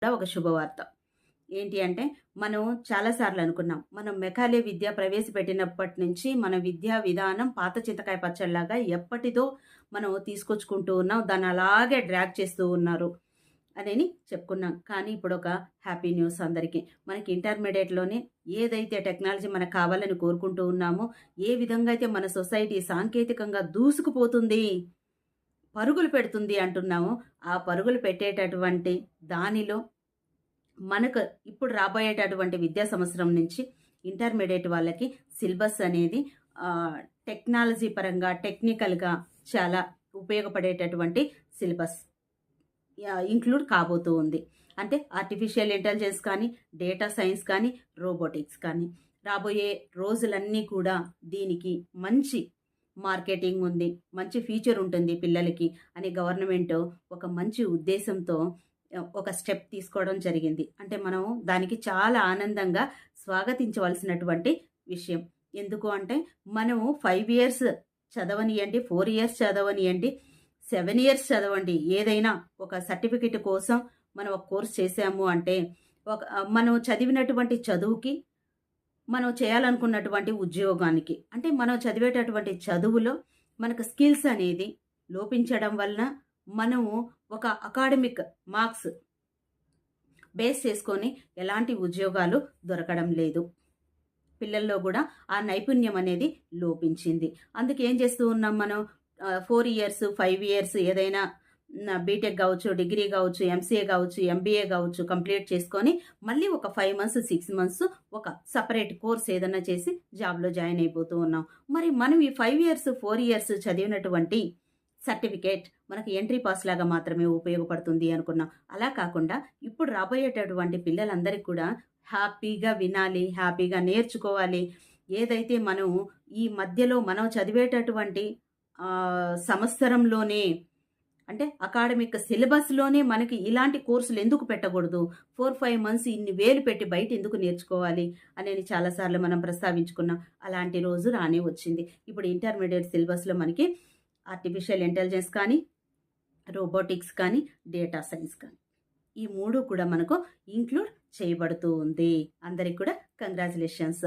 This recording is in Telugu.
కూడా ఒక శుభవార్త. ఏంటి అంటే, మనం చాలా సార్లు అనుకున్నాం. మనం మెకాలే విద్య ప్రవేశపెట్టినప్పటి నుంచి మన విద్యా విధానం పాత చింతకాయ పచ్చడిలాగా ఎప్పటిదో మనం తీసుకొచ్చుకుంటూ ఉన్నాం. దాన్ని అలాగే డ్రాగ్ చేస్తూ ఉన్నారు అనని చెప్పుకున్నాం. కానీ ఇప్పుడొక హ్యాపీ న్యూస్ అందరికీ. మనకి ఇంటర్మీడియేట్‌లోనే ఏదైతే టెక్నాలజీ మనకు కావాలని కోరుకుంటూ ఉన్నామో, ఏ విధంగా అయితే మన సొసైటీ సాంకేతికంగా దూసుకుపోతుంది, పరుగులు పెడుతుంది అంటున్నామో, ఆ పరుగులు పెట్టేటటువంటి దానిలో మనకు ఇప్పుడు రాబోయేటటువంటి విద్యా సంవత్సరం నుంచి ఇంటర్మీడియేట్ వాళ్ళకి సిలబస్ అనేది టెక్నాలజీ పరంగా, టెక్నికల్‌గా చాలా ఉపయోగపడేటటువంటి సిలబస్ ఇంక్లూడ్ కాబోతూ ఉంది. అంటే ఆర్టిఫిషియల్ ఇంటెలిజెన్స్ కానీ, డేటా సైన్స్ కానీ, రోబోటిక్స్ కానీ రాబోయే రోజులన్నీ కూడా దీనికి మంచి మార్కెటింగ్ ఉంది, మంచి ఫ్యూచర్ ఉంటుంది పిల్లలకి అని గవర్నమెంట్ ఒక మంచి ఉద్దేశంతో ఒక స్టెప్ తీసుకోవడం జరిగింది. అంటే మనం దానికి చాలా ఆనందంగా స్వాగతించవలసినటువంటి విషయం. ఎందుకు అంటే మనము 5 ఇయర్స్ చదవనియండి, 4 ఇయర్స్ చదవనియండి, 7 ఇయర్స్ చదవండి. ఏదైనా ఒక సర్టిఫికేట్ కోసం మనం ఒక కోర్స్ చేసాము అంటే మనం చదివినటువంటి చదువుకి, మనం చేయాలనుకున్నటువంటి ఉద్యోగానికి, అంటే మనం చదివేటటువంటి చదువులో మనకు స్కిల్స్ అనేది లోపించడం వలన మనము ఒక అకాడమిక్ మార్క్స్ బేస్ చేసుకొని ఎలాంటి ఉద్యోగాలు దొరకడం లేదు. పిల్లల్లో కూడా ఆ నైపుణ్యం అనేది లోపించింది. అందుకే ఏం చేస్తూ ఉన్నాం మనం 4 ఇయర్స్, 5 ఇయర్స్ ఏదైనా బీటెక్ కావచ్చు, డిగ్రీ కావచ్చు, ఎంసీఏ కావచ్చు, ఎంబీఏ కావచ్చు కంప్లీట్ చేసుకొని మళ్ళీ ఒక 5 మంత్స్, 6 మంత్స్ ఒక సపరేట్ కోర్స్ ఏదైనా చేసి జాబ్లో జాయిన్ అయిపోతూ ఉన్నాం. మరి మనం ఈ 5 ఇయర్స్, 4 ఇయర్స్ చదివినటువంటి సర్టిఫికేట్ మనకి ఎంట్రీ పాస్ లాగా మాత్రమే ఉపయోగపడుతుంది అనుకున్నాం. అలా కాకుండా ఇప్పుడు రాబోయేటటువంటి పిల్లలందరికీ కూడా హ్యాపీగా వినాలి, హ్యాపీగా నేర్చుకోవాలి. ఏదైతే మనం ఈ మధ్యలో మనం చదివేటటువంటి సంవత్సరంలోనే, అంటే అకాడమిక్ సిలబస్‌లోనే మనకి ఇలాంటి కోర్సులు ఎందుకు పెట్టకూడదు? 4, 5 మంత్స్ ఇన్ని వేలు పెట్టి బయట ఎందుకు నేర్చుకోవాలి అనేది చాలా సార్లు మనం ప్రస్తావించుకున్నాం. అలాంటి రోజు రానే వచ్చింది. ఇప్పుడు ఇంటర్మీడియేట్ సిలబస్‌లో మనకి ఆర్టిఫిషియల్ ఇంటెలిజెన్స్ కానీ, రోబోటిక్స్ కానీ, డేటా సైన్స్ కానీ ఈ 3 కూడా మనకు ఇంక్లూడ్ చేయబడుతూ ఉంది. అందరికి కూడా కంగ్రాచ్యులేషన్స్.